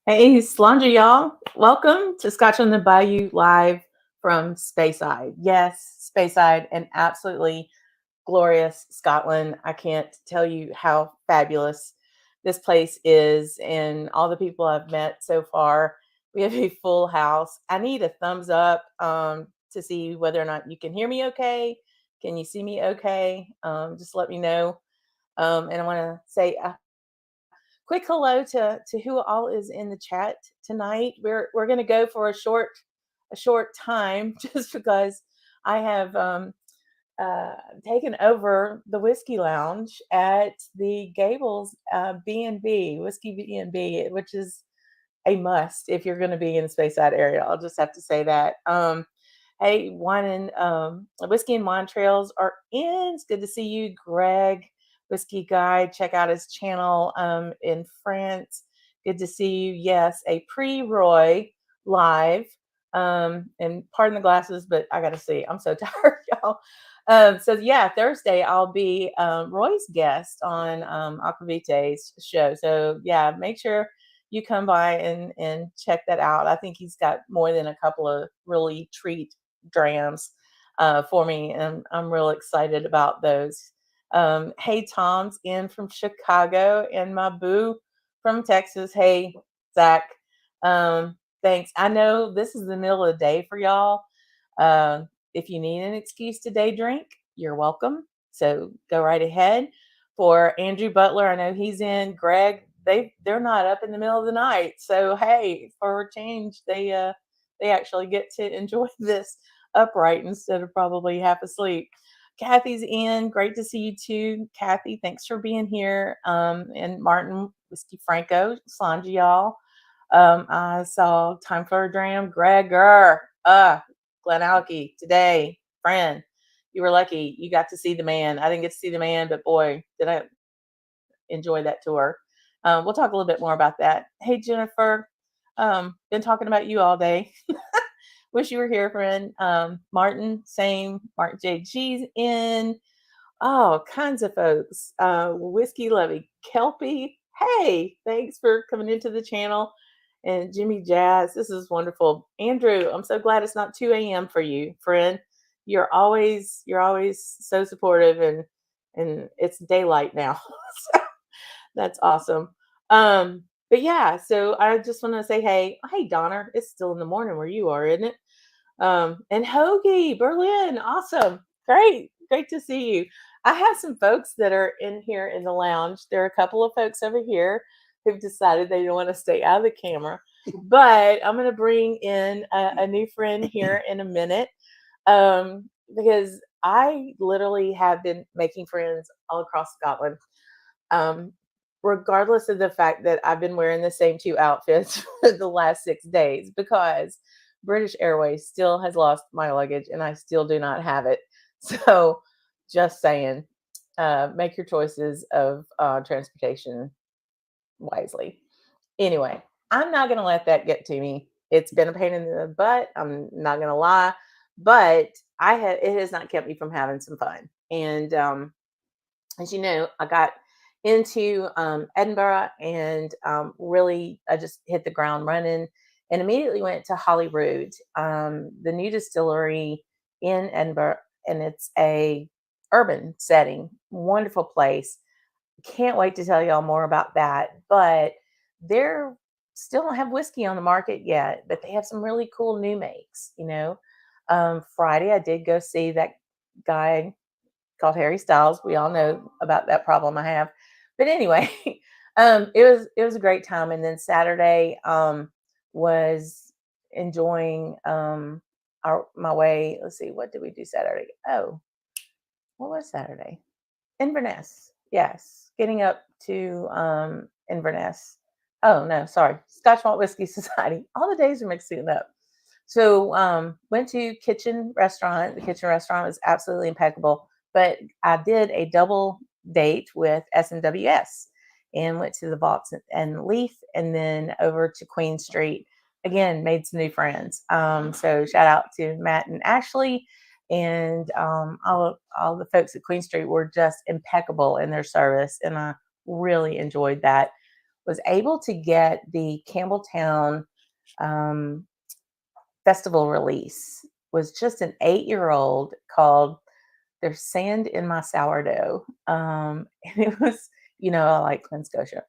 Hey, Slainte Y'all. Welcome to Scotch on the Bayou live from Speyside. Yes, Speyside, and absolutely glorious Scotland. I can't tell you how fabulous this place is and all the people I've met so far. We have a full house. I need a thumbs up to see whether or not you can hear me okay. Can you see me okay? Just let me know. And I want to say quick hello to who all is in the chat tonight. We're going to go for a short time just because I have taken over the whiskey lounge at the Gables B&B whiskey B&B, which is a must if you're going to be in the Speyside area. I'll just have to say that. Hey, wine and whiskey and wine trails are in. It's good to see you, Greg, whiskey guy. Check out his channel in France. Good to see you. Yes, a pre-Roy live. And pardon the glasses, but I gotta see. I'm so tired, y'all. So yeah, Thursday I'll be Roy's guest on Aquavite's show. So yeah, make sure you come by and check that out. I think he's got more than a couple of really treat drams for me, and I'm real excited about those. Hey, Tom's in from Chicago, and my boo from Texas. Hey, Zach. Thanks. I know this is the middle of the day for y'all. If you need an excuse to day drink, you're welcome. So go right ahead. For Andrew Butler, I know he's in. Greg, they're not up in the middle of the night. So hey, for a change, they actually get to enjoy this upright instead of probably half asleep. Kathy's in. Great to see you too, Kathy. Thanks for being here. And Martin, Whiskey Franco, Slainte Y'all. I saw Time for a Dram, Gregor, Glen Alki today, friend. You were lucky. You got to see the man. I didn't get to see the man, but boy, did I enjoy that tour. We'll talk a little bit more about that. Hey, Jennifer, been talking about you all day. Wish you were here, friend. Martin, same. Mark JG's in. Oh, kinds of folks. Whiskey Lovey, Kelpie. Hey, thanks for coming into the channel. And Jimmy Jazz, this is wonderful. Andrew, I'm so glad it's not 2 a.m. for you, friend. You're always so supportive, and it's daylight now. So that's awesome. But yeah, so I just want to say, hey, Donner, it's still in the morning where you are, isn't it? And Hoagie, Berlin, awesome. Great to see you. I have some folks that are in here in the lounge. There are a couple of folks over here who've decided they don't want to stay out of the camera. But I'm going to bring in a new friend here in a minute because I literally have been making friends all across Scotland, um, regardless of the fact that I've been wearing the same two outfits for the last 6 days because British Airways still has lost my luggage and I still do not have it. So, just saying, make your choices of transportation wisely. Anyway, I'm not going to let that get to me. It's been a pain in the butt. I'm not going to lie, but it has not kept me from having some fun. And as you know, I got into Edinburgh and really I just hit the ground running and immediately went to Holyrood, the new distillery in Edinburgh, and it's a urban setting, wonderful place. Can't wait to tell y'all more about that. But they're still don't have whiskey on the market yet, but they have some really cool new makes. Friday I did go see that guy called Harry Styles. We all know about that problem I have. But anyway, it was a great time. And then Saturday was enjoying my way. Let's see, what did we do Saturday? Oh, what was Saturday? Inverness. Yes, getting up to Inverness. Oh no, sorry, Scotch Malt Whiskey Society. All the days are mixing up. So went to kitchen restaurant. The kitchen restaurant was absolutely impeccable. But I did a double date with SNWS and went to the Vaults and Leaf, and then over to Queen Street. Again, made some new friends. So shout out to Matt and Ashley, and all the folks at Queen Street were just impeccable in their service, and I really enjoyed that. was able to get the Campbelltown um, festival release. Was just an 8-year-old called "There's Sand in My Sourdough," and it was, I like Glen Scotia.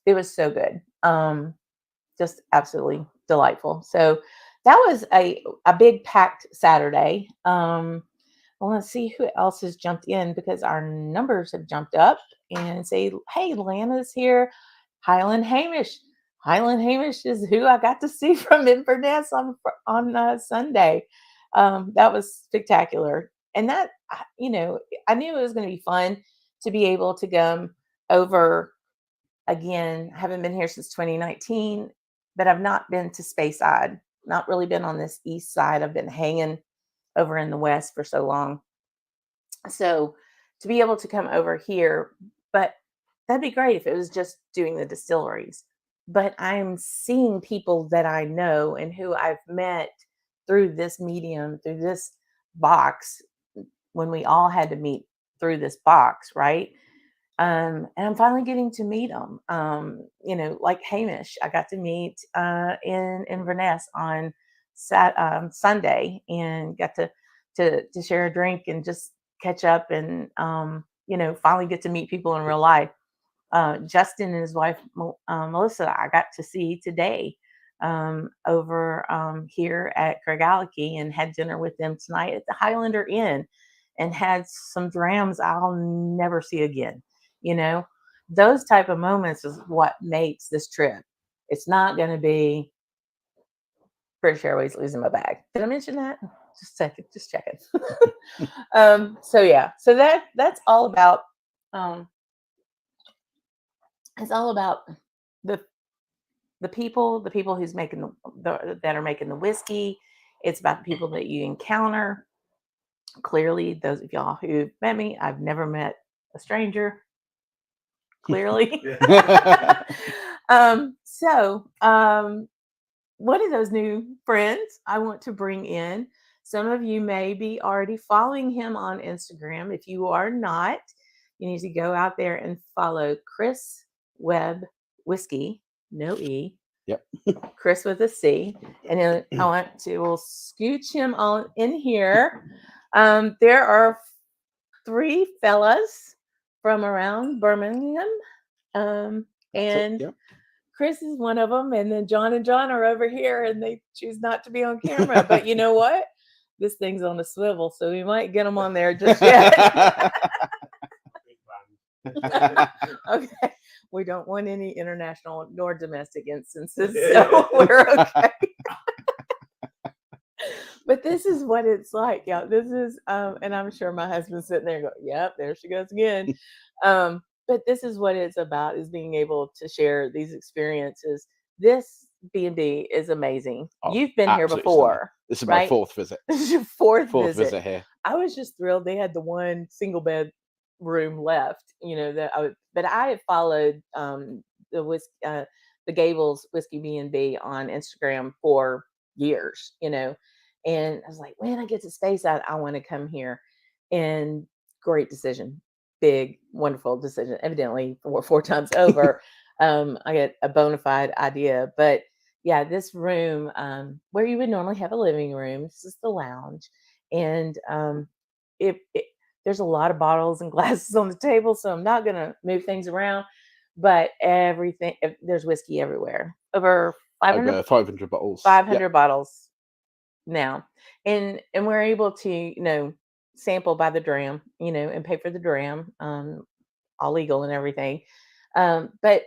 It was so good. Just absolutely delightful. So that was a big packed Saturday. I want to see who else has jumped in because our numbers have jumped up and say, hey, Lana's here. Highland Hamish. Highland Hamish is who I got to see from Inverness on Sunday. That was spectacular. And that, I knew it was going to be fun to be able to come over again. I haven't been here since 2019, but I've not been to Speyside, not really been on this east side. I've been hanging over in the west for so long. So to be able to come over here, but that'd be great if it was just doing the distilleries. But I'm seeing people that I know and who I've met through this medium, through this box, when we all had to meet through this box, right? And I'm finally getting to meet them. Like Hamish, I got to meet in Inverness on Sunday, and got to share a drink and just catch up, and finally get to meet people in real life. Justin and his wife Melissa, I got to see today over here at Craigallachie, and had dinner with them tonight at the Highlander Inn, and had some drams I'll never see again. Those type of moments is what makes this trip. It's not going to be British Airways losing my bag. Did I mention that? Just checking. So yeah, so that's all about. It's all about the the people who's making that are making the whiskey. It's about the people that you encounter. Clearly, those of y'all who met me, I've never met a stranger. Clearly. One of those new friends I want to bring in. Some of you may be already following him on Instagram. If you are not, you need to go out there and follow Chris Webb Whisky, no E. Yep. Chris with a C. And then we'll scooch him on in here. There are 3 fellas from around Birmingham. Chris is one of them, and then John and John are over here, and they choose not to be on camera. But you know what? This thing's on a swivel, so we might get them on there just yet. Okay. We don't want any international nor domestic instances, so we're okay. But this is what it's like. Yeah, this is, and I'm sure my husband's sitting there going, yep, there she goes again. But this is what it's about, is being able to share these experiences. This B&B is amazing. You've been here before. Stunning. This is my 4th visit. This is your fourth visit here. I was just thrilled they had the one single bed room left. But I had followed the Gables Whiskey B&B on Instagram for years, and I was like, when I get to Speyside, I want to come here. And great decision. Big, wonderful decision. Evidently, 4 times over. I get a bona fide idea. But yeah, this room, where you would normally have a living room, this is the lounge. And there's a lot of bottles and glasses on the table, so I'm not going to move things around. But there's whiskey everywhere. Over 500 bottles. 500 bottles now. And we're able to, sample by the dram, and pay for the dram, all legal and everything. But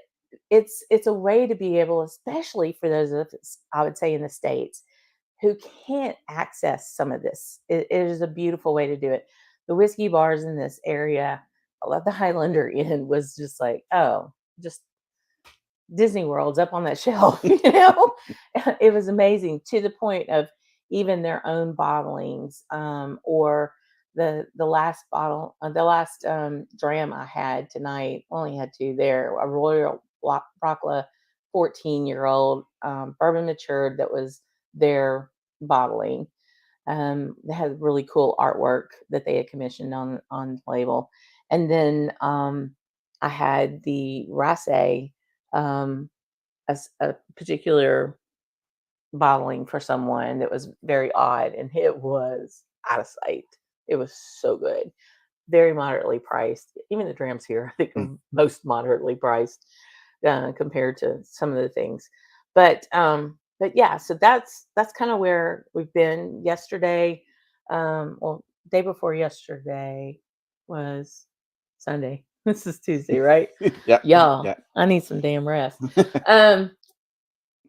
it's a way to be able, especially for those of us, I would say, in the States, who can't access some of this. It is a beautiful way to do it. The whiskey bars in this area, I love the Highlander Inn, was just like, just Disney World's up on that shelf, It was amazing, to the point of even their own bottlings, or the last bottle, the last dram I had tonight, only had 2 there, a Royal Brockla 14-year-old bourbon matured, that was their bottling. They had really cool artwork that they had commissioned on the label. And then I had the Rasse a particular bottling for someone that was very odd, and it was out of sight. It was so good, very moderately priced. Even the drams here, I think, are most moderately priced compared to some of the things. But yeah, so that's kind of where we've been. Yesterday, well, day before yesterday was Sunday. This is Tuesday, right? Yeah. Y'all, Yeah. I need some damn rest.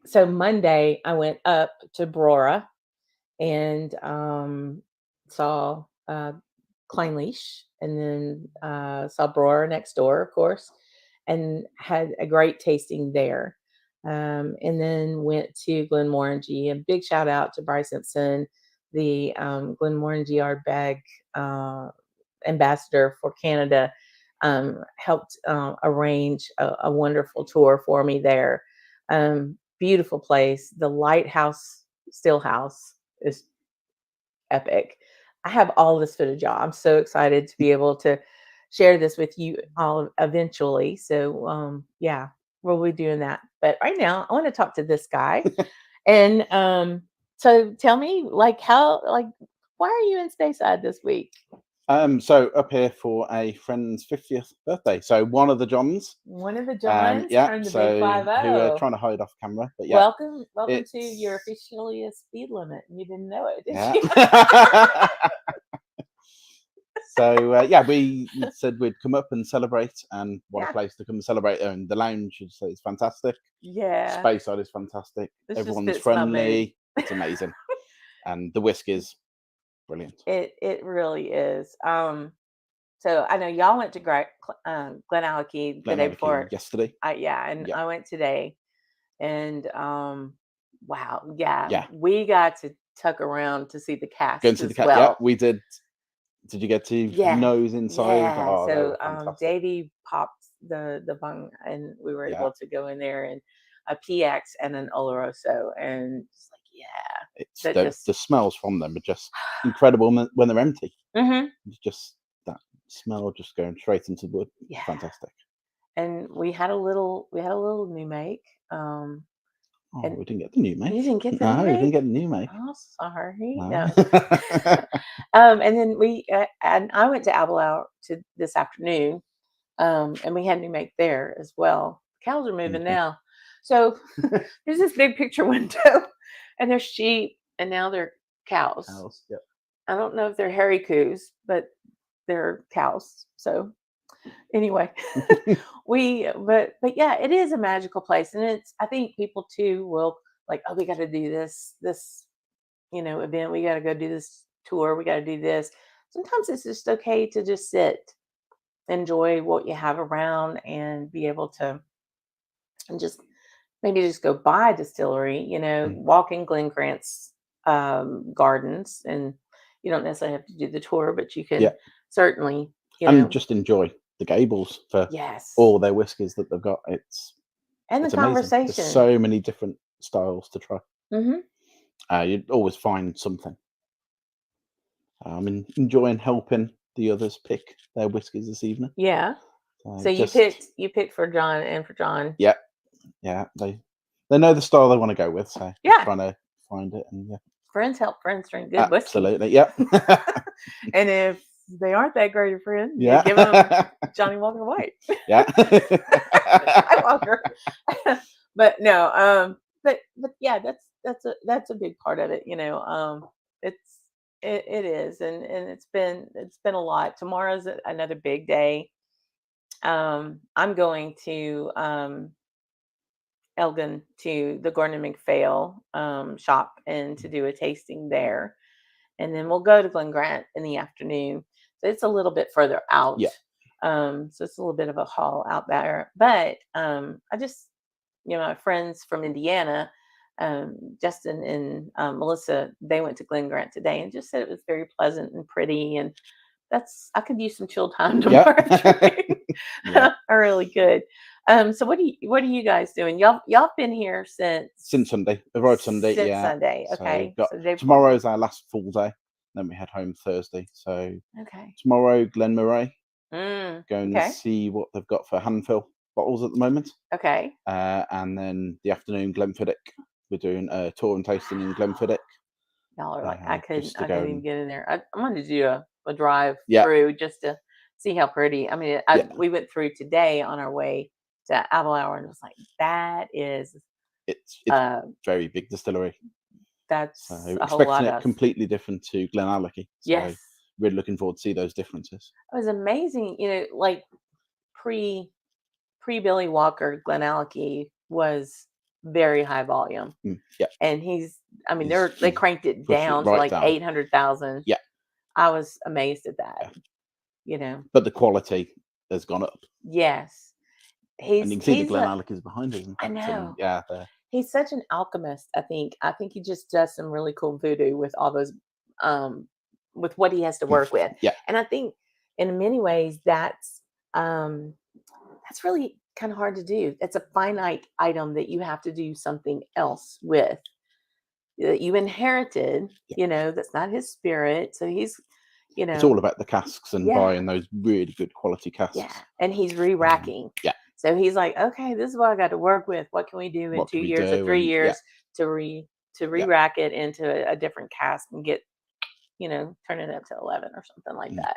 So Monday I went up to Brora and saw Klein Leash, and then saw Brora next door, of course, and had a great tasting there. And then went to Glenmorangie. And big shout out to Bryce Simpson, the Glenmorangie Ardbeg ambassador for Canada. Helped arrange a wonderful tour for me there. Beautiful place. The lighthouse still house is epic. I have all this footage, y'all. I'm so excited to be able to share this with you all eventually. So yeah, we'll be doing that. But right now I want to talk to this guy. And so tell me, like, why are you in Speyside this week? So up here for a friend's 50th birthday. So one of the Johns. One of the Johns Yeah. turned the So big 50. who are trying to hide off camera. But yeah. Welcome to your officially a speed limit. You didn't know it, did you? So yeah, we said we'd come up and celebrate, and what a place to come and celebrate. And the lounge, should say, is fantastic. Yeah. Speyside is fantastic. This Everyone's friendly. It's amazing. And the whiskey's brilliant. It really is. So I know y'all went to Glenallachie the day before. Yesterday. And I went today. And wow, yeah, we got to tuck around to see the cast. Go and see the cast. Well. Yeah, we did. Did you get to nose inside? Yeah. Oh, so Davey popped the bung, and we were able to go in there, and a PX and an Oloroso, and just like it's the smells from them are just incredible when they're empty. It's just that smell just going straight into the wood. Yeah. Fantastic. And we had a little new make. And we didn't get the new make. You didn't get the new make? We didn't get the new make. Oh, sorry. No. And then we and I went to Abelau this afternoon, and we had new make there as well. Cows are moving now, so there's this big picture window, and there's sheep, and now they're cows. Yep. I don't know if they're hairy coos, but they're cows. So anyway, but yeah, it is a magical place, and I think people too will like, oh, we got to do this event, we got to go do this tour, we got to do this. Sometimes it's just okay to just sit, enjoy what you have around, and be able to and just maybe just go by a distillery, walk in Glenkrantz gardens, and you don't necessarily have to do the tour, but you can certainly and just enjoy the Gables for all their whiskies that they've got. It's the conversation. There's so many different styles to try. You'd always find something. I'm enjoying helping the others pick their whiskies this evening. Yeah. So you picked for John and for John. Yeah. Yeah. They know the style they want to go with. So trying to find it, and friends help friends drink good whiskey. Absolutely. Yep. And if they aren't that great a friend, you give them Johnny Walker White. Yeah. I Walker. But no, but yeah, that's a big part of it. It is, and it's been a lot. Tomorrow's another big day. I'm going to Elgin to the Gordon and MacPhail shop, and to do a tasting there, and then we'll go to Glen Grant in the afternoon. So it's a little bit further out. Yeah. So it's a little bit of a haul out there. But I just, my friends from Indiana, Justin and Melissa, they went to Glen Grant today and just said it was very pleasant and pretty. And I could use some chill time tomorrow. I really could. So what are you guys doing? Y'all been here since Sunday. Arrived Sunday. Since Sunday. Okay. So tomorrow's our last full day. Then we head home Thursday. So tomorrow, Glen Murray. Go and see what they've got for handfill bottles at the moment. Okay. And then the afternoon, Glenfiddich. We're doing a tour and tasting in Glenfiddich. Y'all are like, I couldn't even get in there. I wanted to do a drive through just to see how pretty. I mean, we went through today on our way to Avalon, and it was like, it's very big distillery. That's a whole lot. Expecting it completely different to Glenallachie. So yes. Really looking forward to see those differences. It was amazing, like pre Billy Walker, Glenallachie was very high volume. And they cranked it down to like 800,000. Yeah. I was amazed at that. But the quality has gone up. Yes. And you can see the Glenallachie's behind us. I know. Yeah. He's such an alchemist, I think. I think he just does some really cool voodoo with all those with what he has to work with. Yeah. And I think in many ways that's really kind of hard to do. It's a finite item that you have to do something else with. That you inherited, that's not his spirit. So he's, it's all about the casks and buying those really good quality casks. Yeah. And he's re-racking. So he's like, okay, this is what I got to work with. What can we do in 2 years or 3 years to re-rack it into a different cask and get, turn it up to 11 or something like that.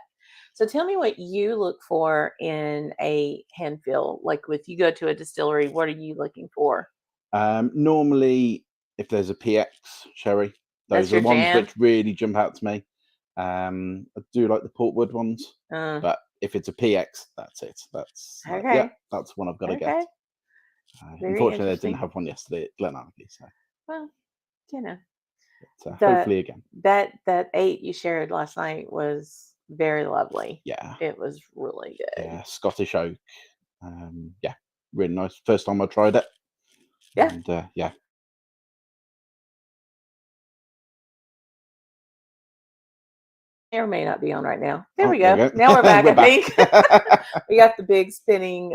So tell me what you look for in a hand fill. Like if you go to a distillery, what are you looking for? Normally, if there's a PX sherry, those are the ones which really jump out to me. I do like the Portwood ones, but if it's a PX, that's it. That's that's one I've got to get. Unfortunately, I didn't have one yesterday at Glenallachie. So well, but, hopefully again. That 8 you shared last night was very lovely. Yeah, it was really good. Yeah, Scottish oak. Really nice. First time I tried it. Yeah, and, Or may not be on right now. There we go. Now we're back. I think we got the big spinning.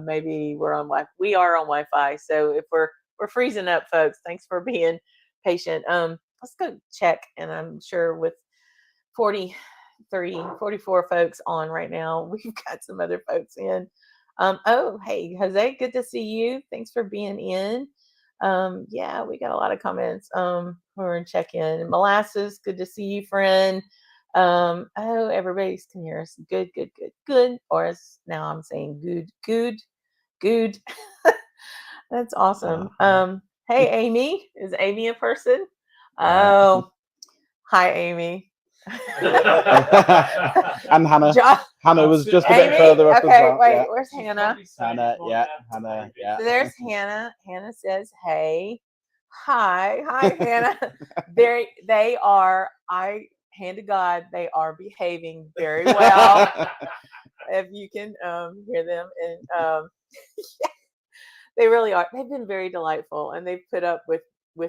Maybe we're on Wi-Fi. We are on Wi-Fi. So if we're freezing up, folks, thanks for being patient. Let's go check. And I'm sure with 43, 44 folks on right now, we've got some other folks in. Oh, hey, Jose, good to see you. Thanks for being in. We got a lot of comments. We're in check-in. Molasses, good to see you, friend. Everybody can hear us. Good. Or as now I'm saying good. That's awesome. Hey, Amy. Is Amy a person? Oh, hi, Amy. And Hannah. Hannah was just a bit further up as well. Wait, where's Hannah? Hannah, Hannah, There's Hannah. Hannah says, hey. Hi, Hannah. They are, hand to God, they are behaving very well. If you can hear them. And they really are. They've been very delightful, and they've put up with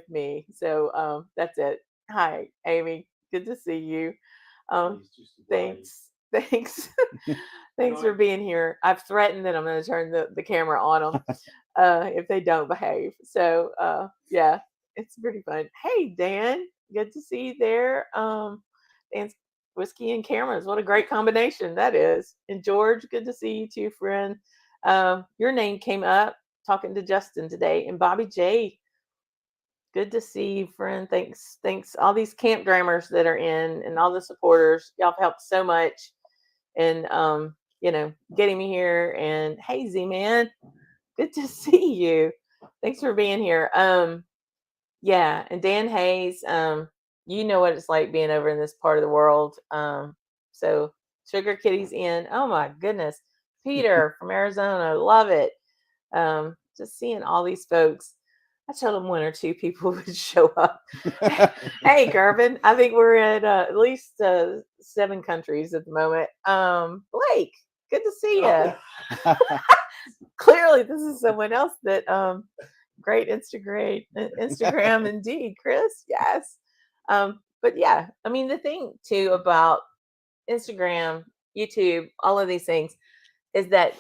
me. So that's it. Hi, Amy. Good to see you. Thanks. Thanks for being here. I've threatened that I'm going to turn the camera on them if they don't behave. So it's pretty fun. Hey, Dan. Good to see you there. Dan's whiskey and cameras. What a great combination that is. And George, good to see you too, friend. Your name came up talking to Justin today. And Bobby J, good to see you, friend. Thanks. All these camp drammers that are in and all the supporters. Y'all have helped so much in getting me here. And hey, Z-Man, good to see you. Thanks for being here. And Dan Hayes, you know what it's like being over in this part of the world. So Sugar Kitty's in. Oh my goodness. Peter from Arizona, love it. Just seeing all these folks. I told them 1 or 2 people would show up. Hey, Gervin, I think we're at least 7 countries at the moment. Blake, good to see you. Clearly, this is someone else that great Instagram indeed, Chris. Yes. But yeah, I mean, the thing too about Instagram, YouTube, all of these things is that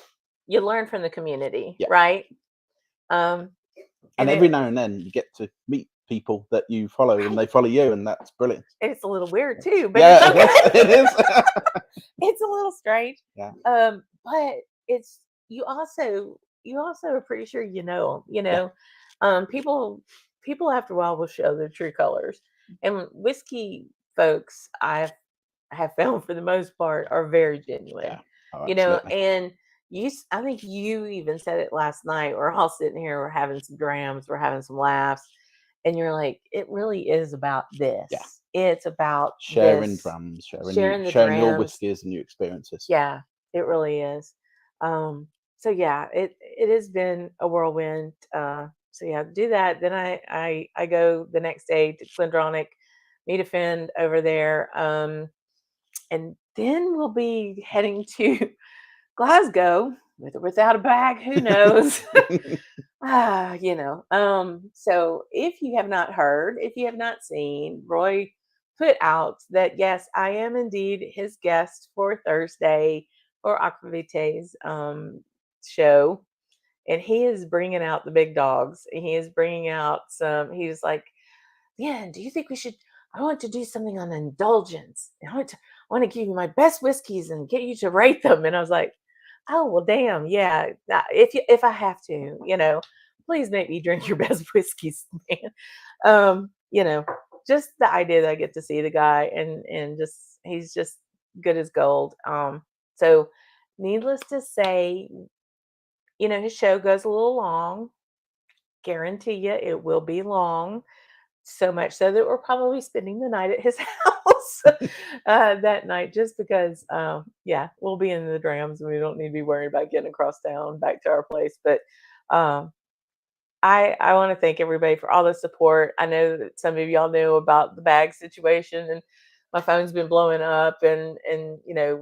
you learn from the community, right? And every now and then you get to meet people that you follow and they follow you, and that's brilliant. It's a little weird too, but it's okay. It is. It's a little strange. Yeah. But you also you also are pretty sure you know 'em. People after a while will show their true colors. And whiskey folks, I have found for the most part are very genuine. Yeah. And I think you even said it last night. We're all sitting here, we're having some drams, we're having some laughs, and you're like, it really is about this. Yeah. It's about sharing drams, sharing your whiskeys and new experiences. Yeah, it really is. So yeah, it has been a whirlwind. So yeah, do that. Then I go the next day to Glendronach, meet a friend over there. And then we'll be heading to Glasgow with or without a bag, who knows? So if you have not heard, if you have not seen, Roy put out that yes, I am indeed his guest for Thursday for Aquavite's show, and he is bringing out the big dogs. He is bringing out some. He's like, yeah, do you think we should? I want to do something on indulgence. I want to give you my best whiskeys and get you to rate them. And I was like, oh well, damn, yeah. If I have to, please make me drink your best whiskeys, man. Just the idea that I get to see the guy and just he's just good as gold. So needless to say, his show goes a little long. Guarantee you, it will be long. So much so that we're probably spending the night at his house that night, just because, we'll be in the drams and we don't need to be worried about getting across town back to our place. But I want to thank everybody for all the support. I know that some of y'all knew about the bag situation, and my phone's been blowing up, and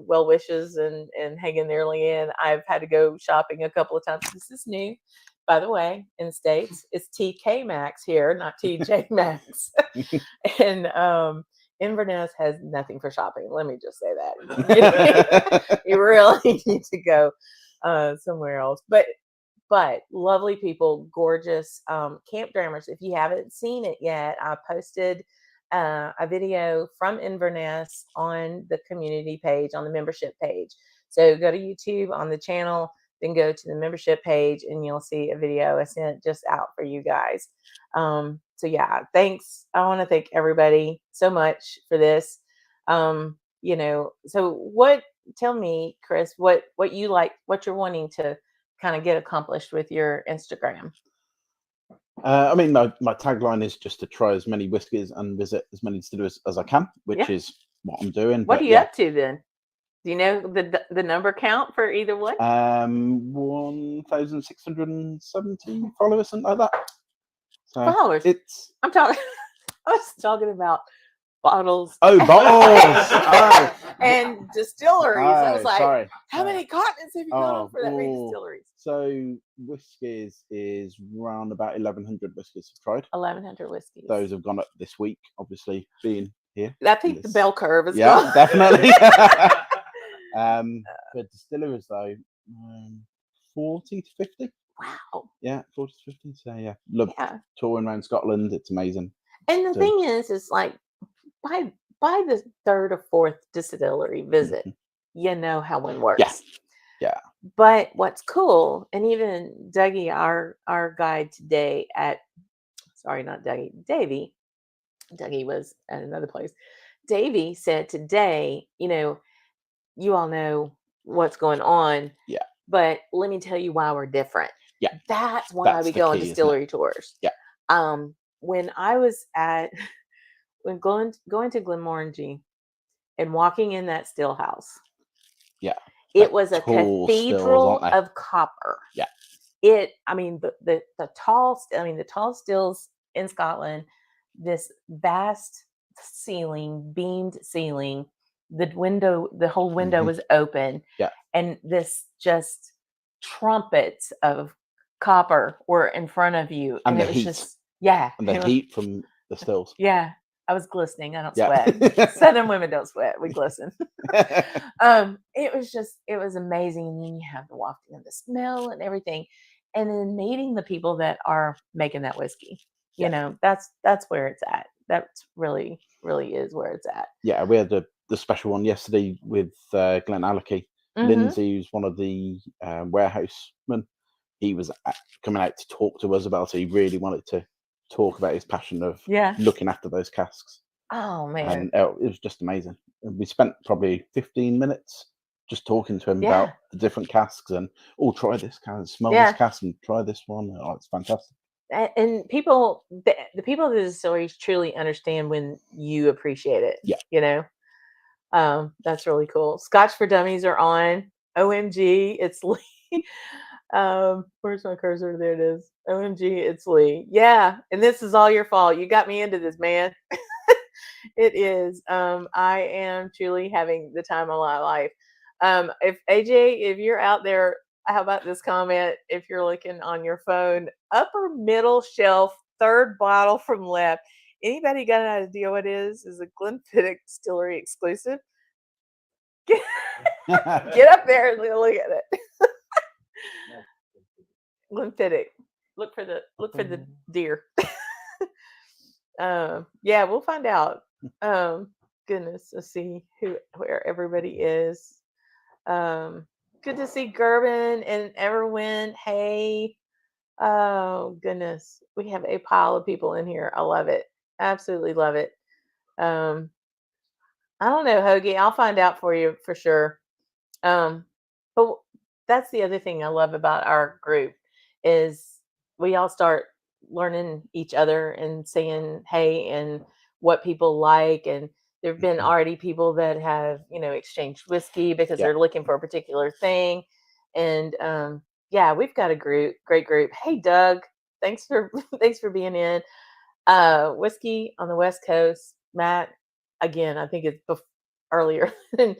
well wishes and hang in there, Leanne. I've had to go shopping a couple of times. This is new, by the way, in the States. It's TK Maxx here, not TJ Maxx. And Inverness has nothing for shopping. Let me just say that. You really need to go somewhere else. But lovely people, gorgeous camp drammers. If you haven't seen it yet, I posted a video from Inverness on the community page, on the membership page. So go to YouTube on the channel, then go to the membership page, and you'll see a video I sent just out for you guys. So yeah, thanks. I want to thank everybody so much for this. So tell me, Chris, what you like, what you're wanting to kind of get accomplished with your Instagram? I mean, my tagline is just to try as many whiskies and visit as many distilleries as I can, which is what I'm doing. What are you up to then? Do you know the number count for either one? 1,670 followers, something like that. So followers. I was talking about bottles. Oh, bottles. And distilleries. I was like, sorry. How many continents have you gone on for that many distilleries? So whiskies is around about 1,100 whiskies I've tried. 1,100 whiskies. Those have gone up this week, obviously being here. I think the bell curve is gone. Definitely. For distilleries though, 40 to 50. Wow. Yeah, 40 to 50. So yeah, love touring around Scotland. It's amazing. And the thing is like by the third or fourth distillery visit, you know how one works. Yeah. But what's cool, and even Dougie, our guide today Davey. Dougie was at another place. Davey said today, you all know what's going on. Yeah. But let me tell you why we're different. Yeah. That's why we go on distillery tours. Yeah. When I was going to Glenmorangie and walking in that still house. Yeah. It was a cathedral of copper. Yeah. The tall stills in Scotland, this vast ceiling, beamed ceiling, the whole window was open. Yeah. And this just trumpets of copper were in front of you. And it was heat. just, yeah. And the heat from the stills. Yeah. I was glistening. I don't sweat. Southern women don't sweat. We glisten. It was amazing. And then you have the wafting of the smell and everything. And then meeting the people that are making that whiskey. That's where it's at. That's really, really is where it's at. Yeah, we had the special one yesterday with Glen Allachie. Lindsay, who's one of the warehousemen. he was coming out to talk to us about it. He really wanted to talk about his passion of looking after those casks. Oh man. And it was just amazing. We spent probably 15 minutes just talking to him about the different casks and try this cask, smell this cask and try this one. Oh, it's fantastic. And people, the people of the distilleries truly understand when you appreciate it. Yeah. You know, that's really cool. Scotch for Dummies are on. OMG, it's Lee. Where's my cursor? There it is. OMG, it's Lee. Yeah. And this is all your fault. You got me into this, man. It is. I am truly having the time of my life. If AJ, if you're out there, how about this comment? If you're looking on your phone, upper middle shelf, third bottle from left. Anybody got an idea what it is? Is a Glenfiddich Distillery exclusive? Get up there and look at it. Glenfiddich. Look for the deer. Yeah, we'll find out. Goodness, let's see where everybody is. Good to see Gerben and Everwin. Hey, oh goodness, we have a pile of people in here. I love it, absolutely love it. I don't know, Hoagie. I'll find out for you for sure. But that's the other thing I love about our group is we all start learning each other and saying hey and what people like, and there have been already people that have exchanged whiskey because they're looking for a particular thing, and we've got a great group. Hey Doug, thanks for being in. Whiskey on the West Coast, Matt, again, I think it's earlier than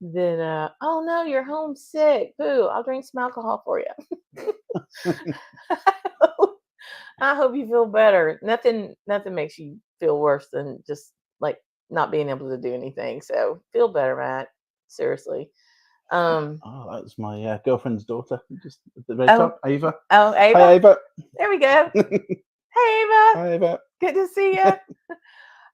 oh no, you're homesick. Boo, I'll drink some alcohol for you. I hope you feel better. Nothing makes you feel worse than just like not being able to do anything. So feel better, Matt. Seriously. That was my girlfriend's daughter. Just at the very top, Ava. Oh, Ava. Hi, Ava. There we go. Hey, Ava. Hi, Ava. Good to see you.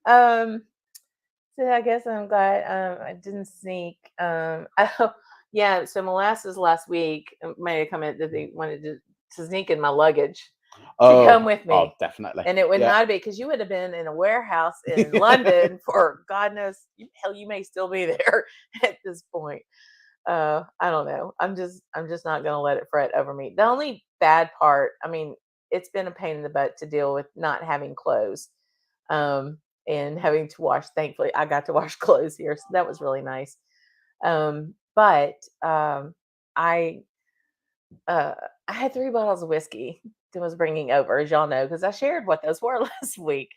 So I guess I'm glad I didn't sneak. Yeah. So Molasses last week made a comment that they wanted to sneak in my luggage to come with me. Oh, definitely. And it would not be, because you would have been in a warehouse in London for God knows, hell, you may still be there at this point. I don't know. I'm just not going to let it fret over me. The only bad part, I mean, it's been a pain in the butt to deal with not having clothes. And having to wash. Thankfully, I got to wash clothes here, so that was really nice. But I had 3 bottles of whiskey that I was bringing over, as y'all know, because I shared what those were last week.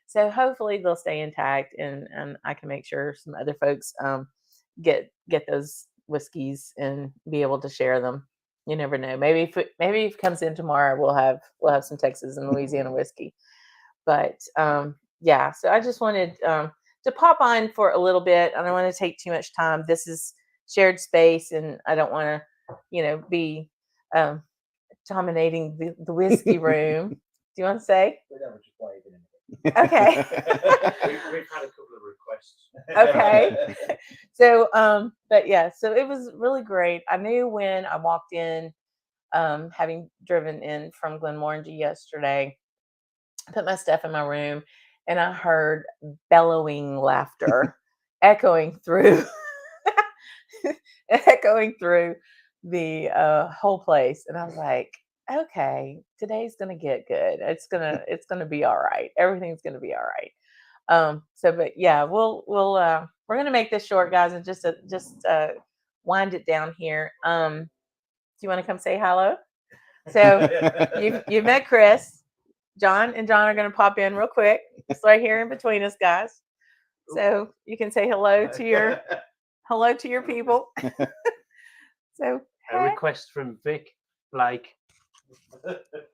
So hopefully they'll stay intact, and I can make sure some other folks get those whiskeys and be able to share them. You never know. Maybe if it comes in tomorrow, we'll have some Texas and Louisiana whiskey. But yeah, so I just wanted to pop on for a little bit. I don't want to take too much time. This is shared space, and I don't want to, be dominating the whiskey room. Do you want to say? Okay. We've had a couple of requests. Okay. So, but yeah, so it was really great. I knew when I walked in, having driven in from Glenmorangie yesterday, I put my stuff in my room, and I heard bellowing laughter echoing through the whole place. And I was like, okay, today's gonna get good. It's gonna be all right. Everything's gonna be all right. But yeah, we're gonna make this short, guys, and just wind it down here. Do you want to come say hello? So you've met Chris. John and John are going to pop in real quick. It's right here in between us, guys. So you can say hello to your people. So a request from Vic, Blake,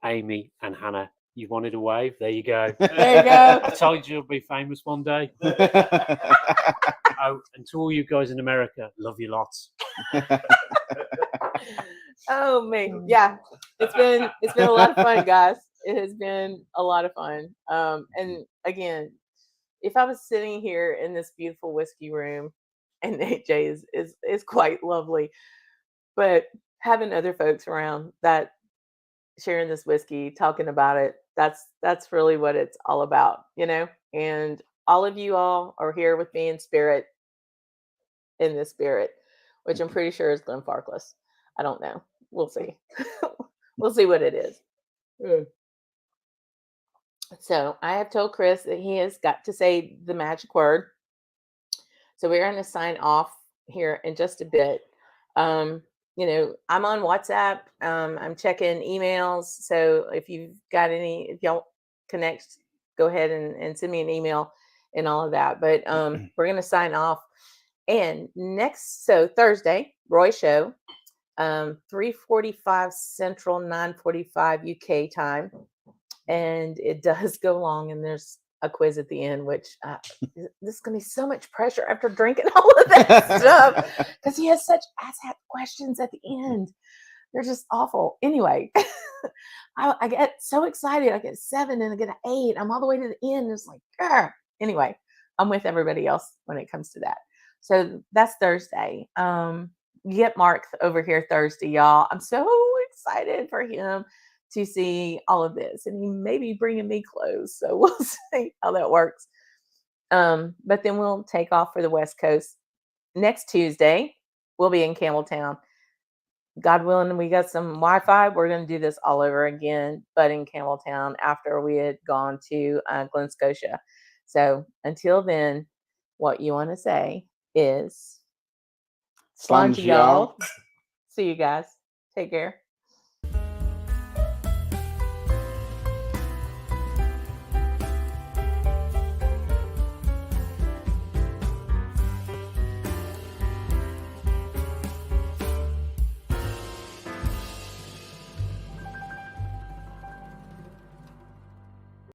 Amy, and Hannah. You wanted a wave? There you go. There you go. I told you you'll be famous one day. Oh, and to all you guys in America, love you lots. Oh man, yeah, it's been a lot of fun, guys. It has been a lot of fun. And again, if I was sitting here in this beautiful whiskey room, and AJ is quite lovely, but having other folks around, that sharing this whiskey, talking about it. That's really what it's all about, you know. And all of you all are here with me in spirit, which I'm pretty sure is Glenfarclas. I don't know. We'll see. We'll see what it is. So I have told Chris that he has got to say the magic word. So we're going to sign off here in just a bit. You know, I'm on WhatsApp. I'm checking emails. So if you've got any, if y'all connect, go ahead and send me an email and all of that. But we're going to sign off. And so Thursday, Roy Show, 3:45 Central, 9:45 UK time. And it does go long, and there's a quiz at the end, which this is going to be so much pressure after drinking all of that stuff, because he has such asshat questions at the end. They're just awful. Anyway, I get so excited. I get 7 and I get an 8. I'm all the way to the end. It's like, grr. Anyway, I'm with everybody else when it comes to that. So that's Thursday. You get Mark over here Thursday, y'all. I'm so excited for him to see all of this, and he may be bringing me clothes, so we'll see how that works. But then we'll take off for the West Coast next Tuesday. We'll be in Campbelltown. God willing, we got some Wi-Fi. We're going to do this all over again, but in Campbelltown after we had gone to Glen Scotia. So until then, what you want to say is Slainte y'all. See you guys. Take care.